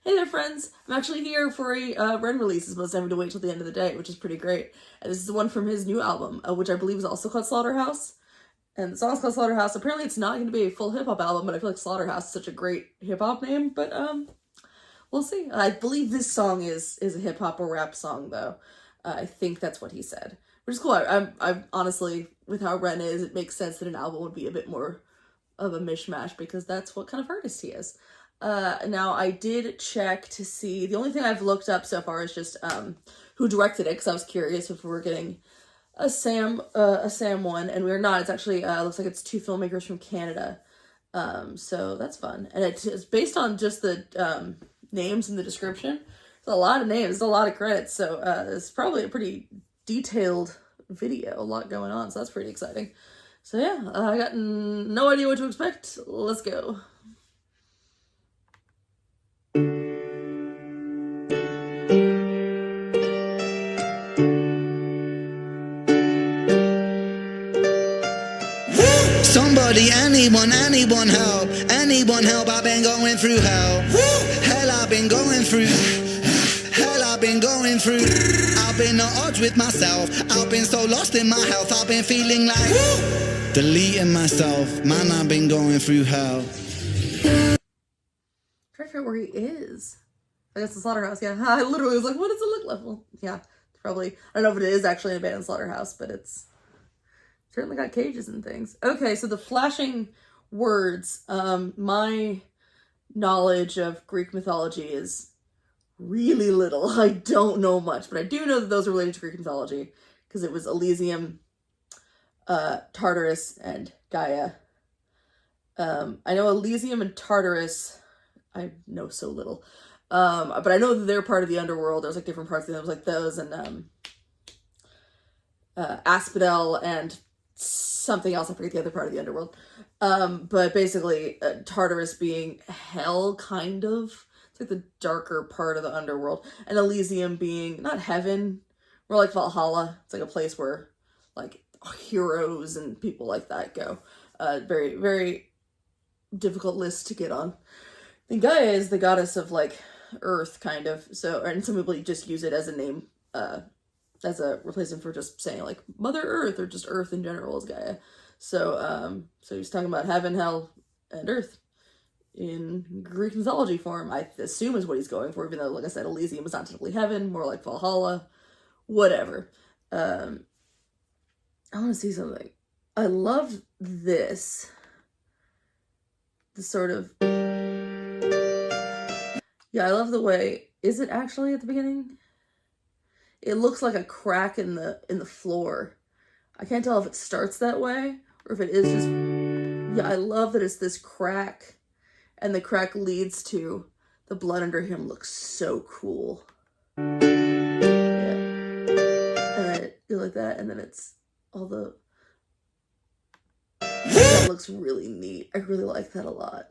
Hey there, friends. I'm actually here for a Ren release, as opposed to having to wait till the end of the day, which is pretty great. And this is the one from his new album, which I believe is also called Slaughterhouse. And the song's called Slaughterhouse. Apparently it's not going to be a full hip-hop album, but I feel like Slaughterhouse is such a great hip-hop name, but we'll see. I believe this song is a hip-hop or rap song, though. I think that's what he said, which is cool. I honestly, with how Ren is, it makes sense that an album would be a bit more of a mishmash, because that's what kind of artist he is. Now I did check to see, the only thing I've looked up so far is just who directed it, because I was curious if we were getting a Sam one, and we're not. It's actually looks like it's two filmmakers from Canada, so that's fun. And it's based on just the names in the description. It's a lot of names, it's a lot of credits, so it's probably a pretty detailed video, a lot going on, so that's pretty exciting. So yeah, I got no idea what to expect. Let's go. Somebody, anyone help, I've been going through hell. Hell, I've been going through. Hell, I've been going through. I've been at odds with myself. I've been so lost in my health. I've been feeling like deleting myself. Man, I've been going through hell. Trying to figure out where he is. I guess the Slaughterhouse, yeah. I literally was like, what does it look like? Well, yeah, probably. I don't know if it is actually an abandoned slaughterhouse, but it's certainly got cages and things. Okay, so the flashing words. My knowledge of Greek mythology is really little. I don't know much, but I do know that those are related to Greek mythology, because it was Elysium, Tartarus, and Gaia. I know Elysium and Tartarus, I know so little. But I know that they're part of the underworld. There's like different parts of them, like those, and Asphodel and something else. I forget the other part of the underworld. But basically, Tartarus being hell, kind of. It's like the darker part of the underworld. And Elysium being, not heaven, more like Valhalla. It's like a place where, like, heroes and people like that go. Very, very difficult list to get on. And Gaia is the goddess of, like, Earth, kind of. So, and some people just use it as a name, as a replacement for just saying, like, Mother Earth, or just Earth in general is Gaia. So, so he's talking about heaven, hell, and Earth in Greek mythology form, I assume is what he's going for, even though, like I said, Elysium is not typically heaven, more like Valhalla, whatever. I want to see something. I love this. The sort of, yeah, I love the way, is it actually at the beginning? It looks like a crack in the floor. I can't tell if it starts that way, or if it is just, yeah, I love that it's this crack, and the crack leads to the blood under him. Looks so cool. Yeah. And then it goes like that, and then it's all the, that looks really neat. I really like that a lot.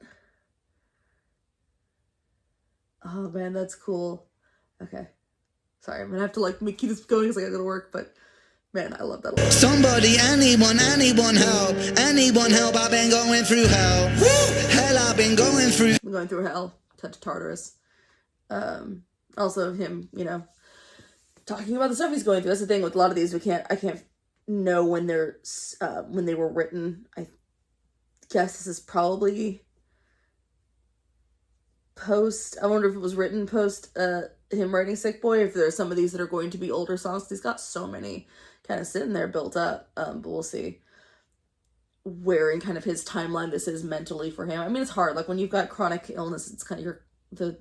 Oh man, that's cool. Okay. Sorry, I'm gonna have to like keep this going because I gotta go to work, but man, I love that a lot. Somebody, anyone help, I've been going through hell. Hell, I've been going through. I'm going through hell. Touch Tartarus. Also him, you know, talking about the stuff he's going through. That's the thing with a lot of these. I can't know when they were written. I guess this is probably post. I wonder if it was written post him writing Sick Boy. If there's some of these that are going to be older songs. He's got so many kind of sitting there built up. But we'll see where in kind of his timeline this is mentally for him. I mean, it's hard. Like when you've got chronic illness, it's kind of the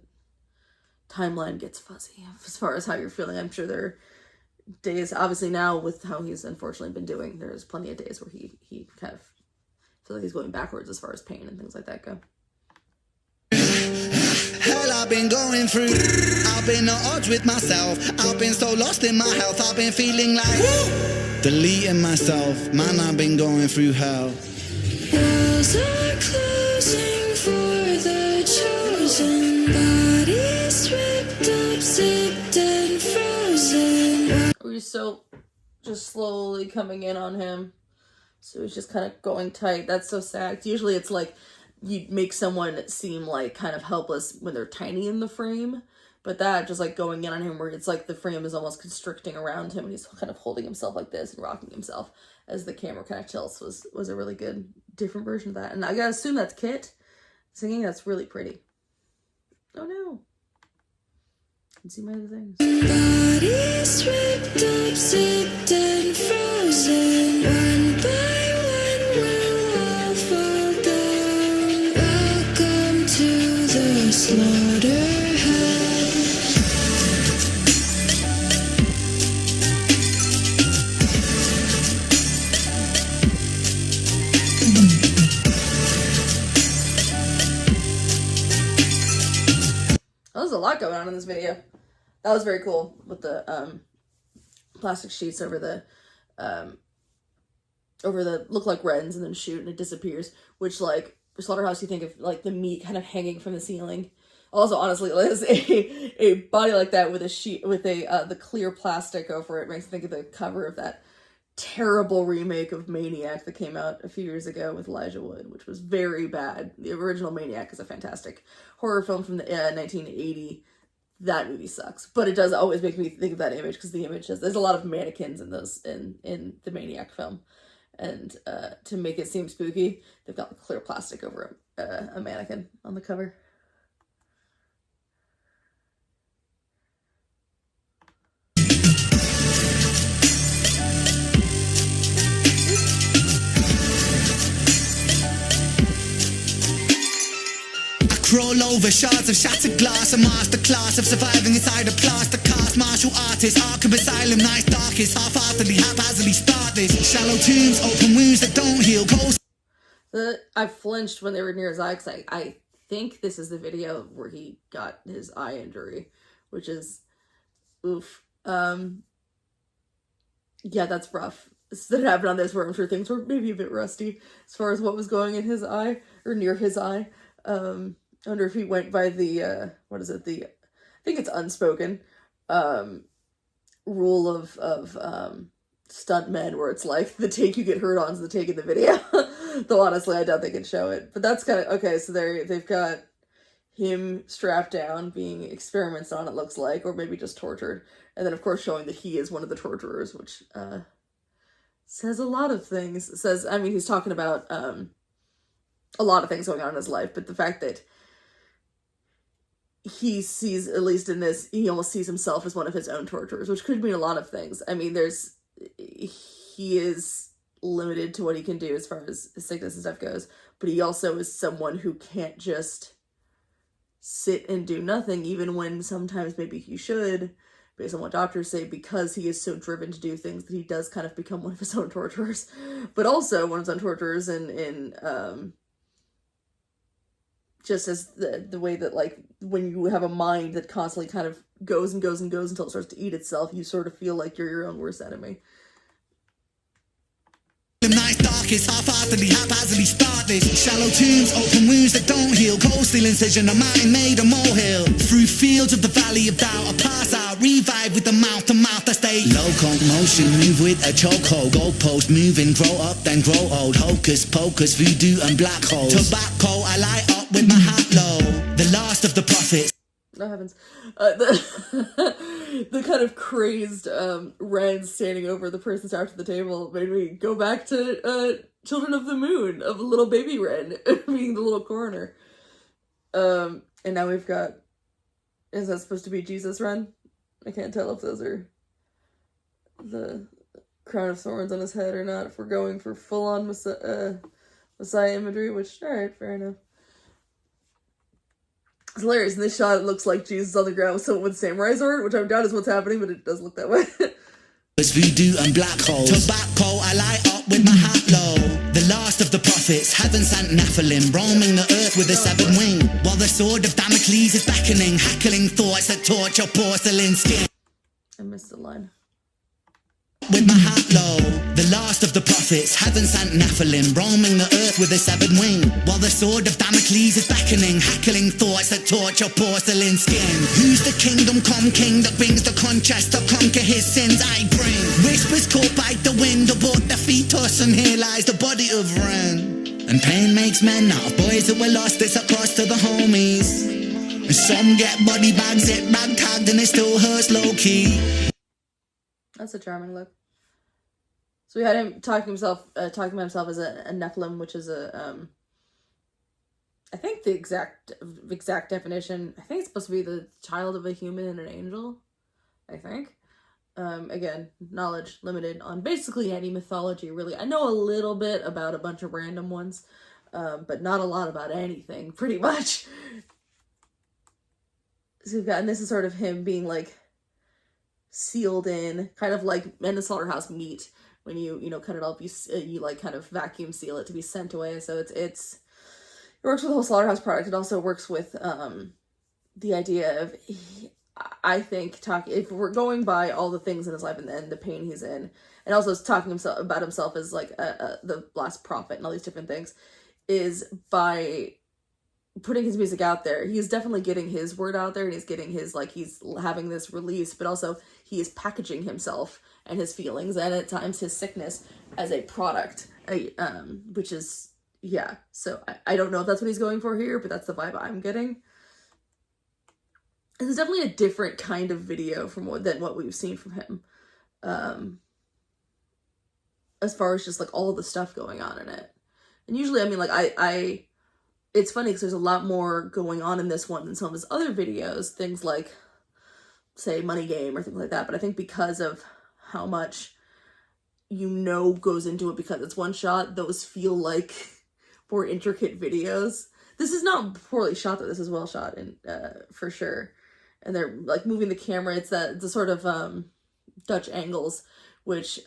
timeline gets fuzzy as far as how you're feeling. I'm sure there are days, obviously now with how he's unfortunately been doing, there's plenty of days where he kind of feels like he's going backwards as far as pain and things like that go. Hell, I've been going through. I've been at odds with myself. I've been so lost in my health. I've been feeling like deleting myself. Man, I've been going through hell. Walls are closing for the chosen. Bodies ripped up, zipped and frozen. We're still just slowly coming in on him. So he's just kind of going tight. That's so sad. Usually it's like you make someone seem like kind of helpless when they're tiny in the frame, but that just like going in on him where it's like the frame is almost constricting around him and he's kind of holding himself like this and rocking himself as the camera kind of tilts was a really good different version of that. And I gotta assume that's Kit singing. That's really pretty. Oh no. You can see my other things. Bodies ripped up, zipped and frozen. One by one we'll all fall down. Welcome to the slaughterhouse. There's a lot going on in this video. That was very cool with the plastic sheets over the look like wrens and then shoot and it disappears, which like for Slaughterhouse you think of like the meat kind of hanging from the ceiling. Also, honestly, as a body like that with a sheet with the clear plastic over it makes me think of the cover of that terrible remake of Maniac that came out a few years ago with Elijah Wood, which was very bad. The original Maniac is a fantastic horror film from the 1980. That movie sucks, but it does always make me think of that image because the image there's a lot of mannequins in those in the Maniac film, and to make it seem spooky, they've got clear plastic over a mannequin on the cover. Crawl over shards of shattered glass, a masterclass of surviving inside a plaster cast. Martial artist, Arkham Asylum, nice darkest, half-heartedly, haphazardly start this. Shallow tombs, open wounds that don't heal, cold. I flinched when they were near his eye because I think this is the video where he got his eye injury, which is oof. Yeah, that's rough. That happened on this where I'm sure things were maybe a bit rusty as far as what was going in his eye or near his eye. I wonder if he went by the, what is it, I think it's unspoken, rule of stuntmen where it's like, the take you get hurt on is the take in the video. Though honestly, I doubt they can show it. But that's kind of, okay, so they've got him strapped down, being experiments on, it looks like, or maybe just tortured. And then, of course, showing that he is one of the torturers, which says a lot of things. It says, I mean, he's talking about a lot of things going on in his life, but the fact that he sees, at least in this, he almost sees himself as one of his own torturers, which could mean a lot of things. I mean, he is limited to what he can do as far as his sickness and stuff goes, but he also is someone who can't just sit and do nothing, even when sometimes maybe he should, based on what doctors say, because he is so driven to do things that he does kind of become one of his own torturers, but also one of his own torturers in just as the way that, like, when you have a mind that constantly kind of goes and goes and goes until it starts to eat itself, you sort of feel like you're your own worst enemy. Nice darkest, half-heartedly, haphazardly start this. Shallow tombs, open wounds that don't heal, cold steel incision, a mountain made a molehill. Through fields of the valley of doubt, I pass out, revive with the mouth to mouth, I stay low conk motion, move with a chokehold, goalpost moving, grow up then grow old, hocus pocus, voodoo and black holes. Tobacco, I light up with my hat low, the last of the prophets. No heavens. The kind of crazed Ren standing over the person strapped to the table made me go back to Children of the Moon, of little baby Ren being the little coroner. And now we've got, is that supposed to be Jesus Ren? I can't tell if those are the crown of thorns on his head or not, if we're going for full-on Messiah imagery, which, alright, fair enough. It's hilarious. In this shot, it looks like Jesus on the ground with someone with samurai sword, which I doubt is what's happening, but it does look that way. There's voodoo and black holes. Tobacco, I light up with my hat low. The last of the prophets, heaven sent Nephilim, roaming the earth with a severed wing. While the sword of Damocles is beckoning, hackling thoughts that torture porcelain skin. I missed the line. With my hat low, the last of the prophets, heaven sent Nephilim, roaming the earth with a severed wing. While the sword of Damocles is beckoning, hackling thoughts that torture porcelain skin. Who's the kingdom come king that brings the contrast to conquer his sins I bring? Whispers caught by the wind aboard the fetus, and here lies the body of Ren. And pain makes men out of boys that were lost, it's across to the homies. And some get body bags, it rag tagged, and it still hurts low key. That's a charming look. So we had him talking about himself as a Nephilim, which is a I think the exact definition, I think it's supposed to be the child of a human and an angel, I think. Again, knowledge limited on basically any mythology, really. I know a little bit about a bunch of random ones, but not a lot about anything, pretty much. So we've got, and this is sort of him being like sealed in, kind of like in the slaughterhouse meat. When you cut it up, you like kind of vacuum seal it to be sent away. So it works with the whole slaughterhouse product. It also works with the idea of, I think, if we're going by all the things in his life and the pain he's in, and also talking about himself as like the last prophet and all these different things, is by putting his music out there, he's definitely getting his word out there, and he's getting his, like, he's having this release, but also he is packaging himself and his feelings and at times his sickness as a product, which is, yeah. So I don't know if that's what he's going for here, but that's the vibe I'm getting. This is definitely a different kind of video than what we've seen from him. As far as just like all the stuff going on in it. And usually, I mean, like it's funny because there's a lot more going on in this one than some of his other videos. Things like, say, Money Game or things like that. But I think because of how much goes into it, because it's one shot, those feel like more intricate videos. This is not poorly shot, though. This is well shot, and for sure. And they're like moving the camera. It's the sort of Dutch angles, which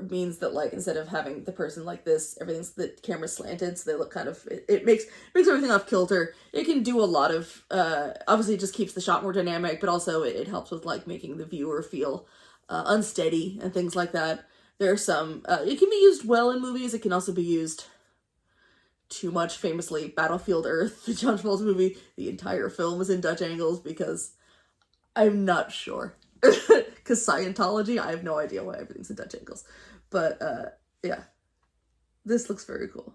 means that, like, instead of having the person like this, the camera's slanted, so they look kind of, it makes everything off kilter. It can do a lot of, obviously it just keeps the shot more dynamic, but also it helps with like making the viewer feel unsteady and things like that. There are some, it can be used well in movies. It can also be used too much. Famously, Battlefield Earth, the John Travolta movie, the entire film is in Dutch angles because I'm not sure. Because Scientology, I have no idea why everything's in Dutch angles. But, yeah. This looks very cool.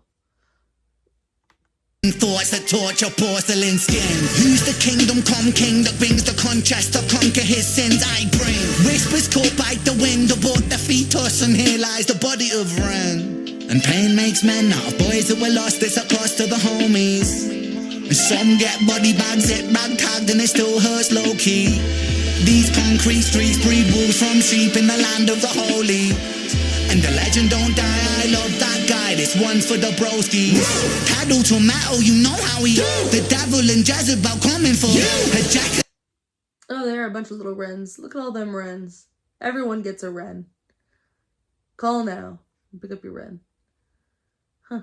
Thoughts that torture porcelain skin. Who's the kingdom come king that brings the contrast to conquer his sins I bring? Whispers caught by the wind aboard the fetus, and here lies the body of Ren. And pain makes men out of boys that were lost, it's across to the homies. And some get body bags, it rag tagged, and it still hurts low key. These concrete streets breed wolves from sheep in the land of the holy. And the legend don't die, I love that guy, this one's for the broski. Paddle to metal, you know how he do. The devil and Jezebel coming for a jacket. Oh, there are a bunch of little wrens. Look at all them wrens. Everyone gets a wren. Call now. Pick up your wren. Huh.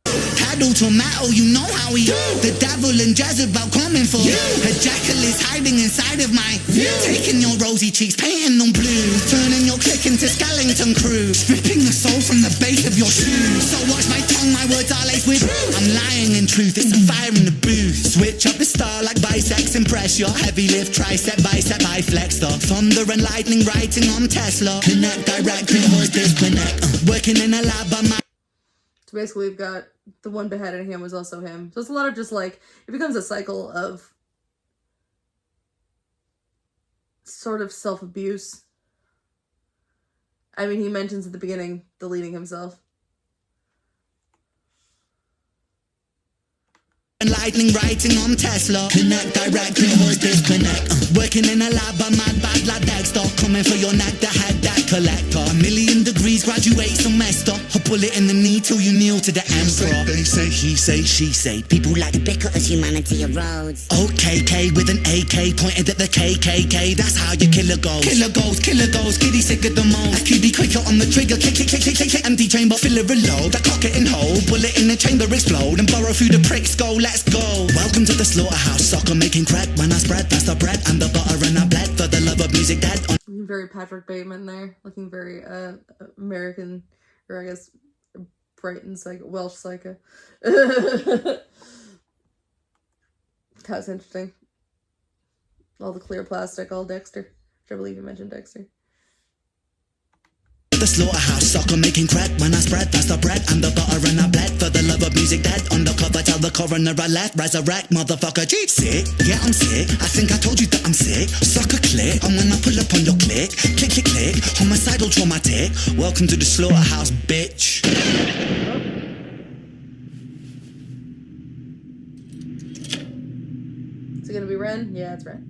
Paddle to metal, you know how he do. The devil and Jezebel coming for a jackal is hiding inside of my taking your rosy cheeks, painting them blue, turning your clique into skeleton crew, stripping the soul from the base of your shoes. So watch my tongue, my words are laced with I'm lying in truth, it's a fire in the booth. Switch up the star like bisex, impress your heavy lift, tricep, bicep, I flex the thunder and lightning writing on Tesla. Connect direct, cause disconnect. Working in a lab on my. So basically we've got the one beheading him was also him. So it's a lot of just like, it becomes a cycle of sort of self-abuse. I mean, he mentions at the beginning deleting himself. Lightning writing on Tesla. Connect direct, cause disconnect. Working in a lab, a mad bad lad Dexter. Coming for your neck, the head that collector. 1,000,000 degrees, graduate semester. A bullet in the knee till you kneel to the emperor. They say, he say, she say. People like to bicker as humanity erodes. OKK with an AK pointed at the KKK. That's how you kill a ghost. Killer ghost. Kitty sick of the most. Kitty quicker on the trigger. Kick. Empty chamber, fill it reload. The cock it and hold. Bullet in the chamber explode. And burrow through the prick's skull. Let's go. Welcome to the slaughterhouse. Soccer making crack. When I spread, that's the bread and the butter and I bled for the love of music dead. Looking very Patrick Bateman there. Looking very American, or I guess Brighton psycho, Welsh psycho. That's interesting. All the clear plastic, all Dexter. Which I believe you mentioned Dexter. the slaughterhouse, sucker making crack when I spread. That's the bread and the butter and I bled for the love of music. Dead undercover, tell the coroner I left. Resurrect, motherfucker. G sick, yeah I'm sick. I think I told you that I'm sick. Sucker click, and when I pull up on your click, click click click, homicidal traumatic. Welcome to the slaughterhouse, bitch. Is it gonna be Ren? Yeah, it's Ren.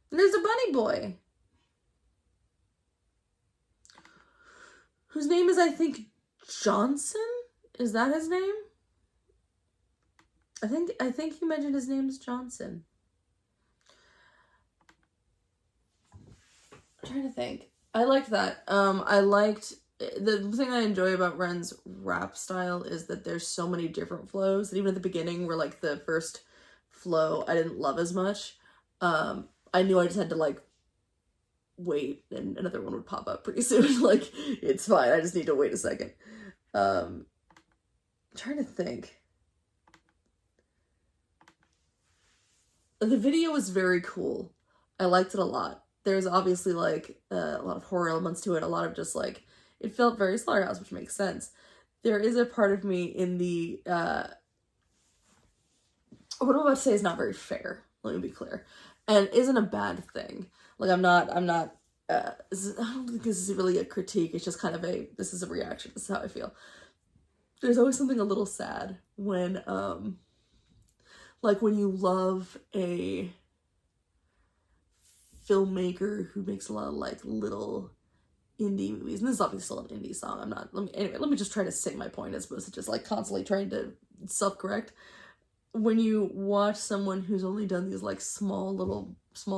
And there's a bunny boy whose name is, I think, Johnson. Is that his name? I think he mentioned his name is Johnson. I'm trying to think. I liked that. I liked the thing I enjoy about Ren's rap style is that there's so many different flows that even at the beginning where like the first flow I didn't love as much. I knew I just had to like wait and another one would pop up pretty soon. Like, it's fine. I just need to wait a second. I'm trying to think. The video was very cool. I liked it a lot. There's obviously like a lot of horror elements to it. A lot of just like, it felt very Slaughterhouse, which makes sense. There is a part of me in the, what I'm about to say is not very fair. Let me be clear. And isn't a bad thing. Like, I don't think this is really a critique. It's just kind of this is a reaction. This is how I feel. There's always something a little sad when, like when you love a filmmaker who makes a lot of like little indie movies. And this is obviously still an indie song. Let me just try to sing my point as opposed to just like constantly trying to self-correct. When you watch someone who's only done these like small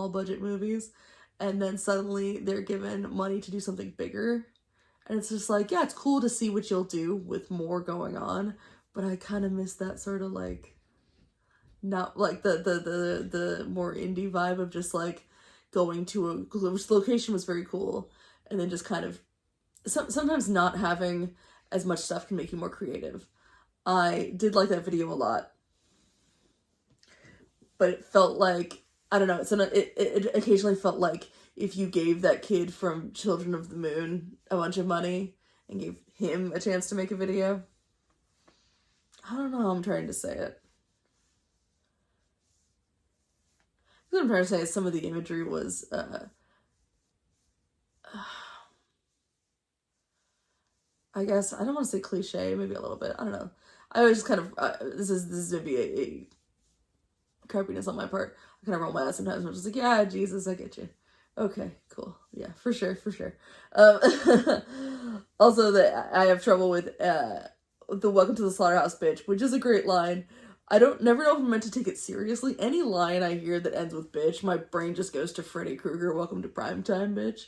budget movies and then suddenly they're given money to do something bigger, and it's just like, yeah, it's cool to see what you'll do with more going on, but I kind of miss that sort of like, not like the more indie vibe of just like going to which location was very cool, and then just kind of sometimes not having as much stuff can make you more creative. I did like that video a lot. But it felt like, I don't know, it occasionally felt like if you gave that kid from Children of the Moon a bunch of money and gave him a chance to make a video. I don't know how I'm trying to say it. What I'm trying to say is some of the imagery was, I guess, I don't want to say cliche, maybe a little bit, I don't know. I always just kind of, this is maybe a crapiness on my part. I kind of roll my eyes sometimes. I'm just like, yeah, Jesus, I get you. Okay, cool. Yeah, for sure. Also, that I have trouble with the "Welcome to the Slaughterhouse, bitch," which is a great line. I never know if I'm meant to take it seriously. Any line I hear that ends with "bitch," my brain just goes to Freddy Krueger, "Welcome to Primetime, bitch."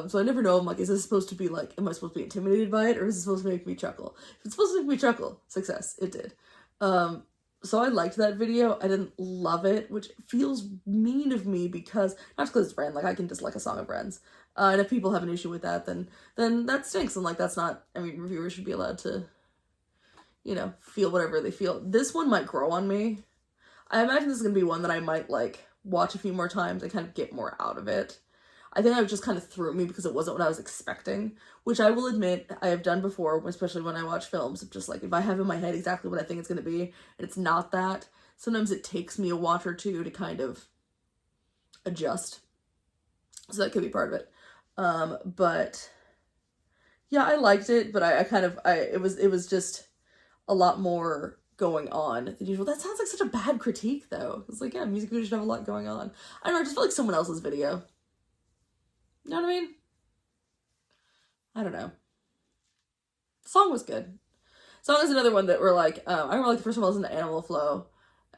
So I never know. I'm like, is this supposed to be like, am I supposed to be intimidated by it, or is it supposed to make me chuckle? If it's supposed to make me chuckle, success. It did. So I liked that video. I didn't love it, which feels mean of me because, not because it's Ren, like I can dislike a song of Ren's. And if people have an issue with that, then that stinks. And like, that's not, I mean, reviewers should be allowed to, you know, feel whatever they feel. This one might grow on me. I imagine this is going to be one that I might like watch a few more times and kind of get more out of it. I think it just kind of threw me because it wasn't what I was expecting, which I will admit I have done before, especially when I watch films. Just like, if I have in my head exactly what I think it's going to be, and it's not that, sometimes it takes me a watch or two to kind of adjust. So that could be part of it. But yeah, I liked it, but it was just a lot more going on than usual. That sounds like such a bad critique though. It's like, yeah, music videos should have a lot going on. I don't know, I just felt like someone else's video. You know what I mean? I don't know. The song was good. Song is another one that we're like, I remember like the first one I listened to Animal Flow.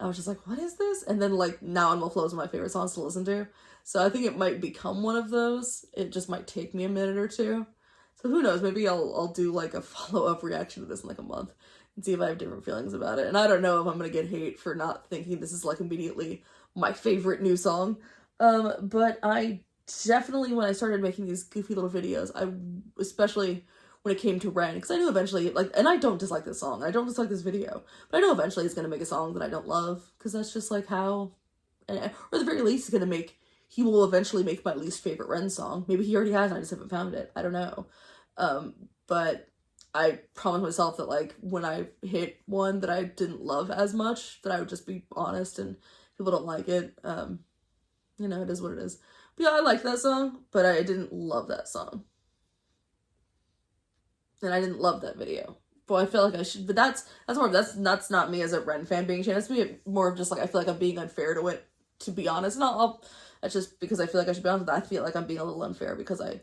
I was just like, what is this? And then like now Animal Flow is one of my favorite songs to listen to. So I think it might become one of those. It just might take me a minute or two. So who knows? Maybe I'll do like a follow-up reaction to this in like a month and see if I have different feelings about it. And I don't know if I'm gonna get hate for not thinking this is like immediately my favorite new song. But I definitely, when I started making these goofy little videos, especially when it came to Ren, because I knew eventually, like, and I don't dislike this song, I don't dislike this video, but I know eventually he's gonna make a song that I don't love, because that's just like how, or at the very least, he will eventually make my least favorite Ren song. Maybe he already has and I just haven't found it. I don't know. But I promised myself that, like, when I hit one that I didn't love as much, that I would just be honest, and people don't like it. You know, it is what it is. But yeah, I liked that song, but I didn't love that song. And I didn't love that video. But I feel like I should, but that's not me as a Ren fan being ashamed. That's me more of just like, I feel like I'm being unfair to it, to be honest. And that's just because I feel like I should be honest with that. I feel like I'm being a little unfair because I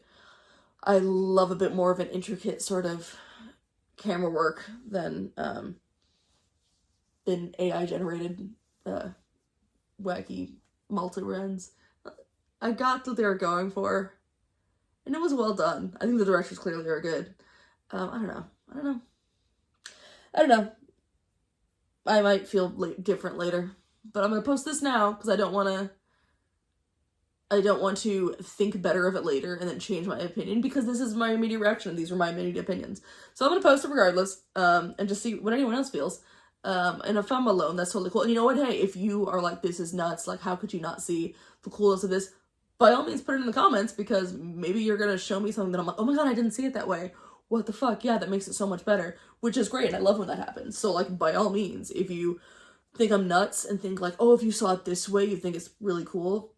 love a bit more of an intricate sort of camera work than AI generated wacky multi-Rens. I got what they were going for, and it was well done. I think the directors clearly are good. I don't know. I might feel different later, but I'm gonna post this now because I don't want to think better of it later and then change my opinion, because this is my immediate reaction. These are my immediate opinions. So I'm going to post it regardless, and just see what anyone else feels. And if I'm alone, that's totally cool. And you know what? Hey, if you are like, this is nuts, like, how could you not see the coolness of this? By all means, put it in the comments, because maybe you're going to show me something that I'm like, oh my god, I didn't see it that way. What the fuck? Yeah, that makes it so much better, which is great. And I love when that happens. So, like, by all means, if you think I'm nuts and think like, oh, if you saw it this way, you think it's really cool,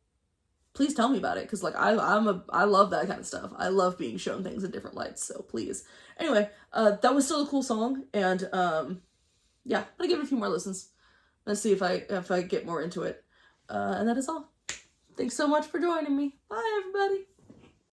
please tell me about it, because like I love that kind of stuff. I love being shown things in different lights, so please. Anyway, that was still a cool song, and yeah, I'm gonna give it a few more listens. Let's see if I get more into it. And that is all. Thanks so much for joining me. Bye, everybody.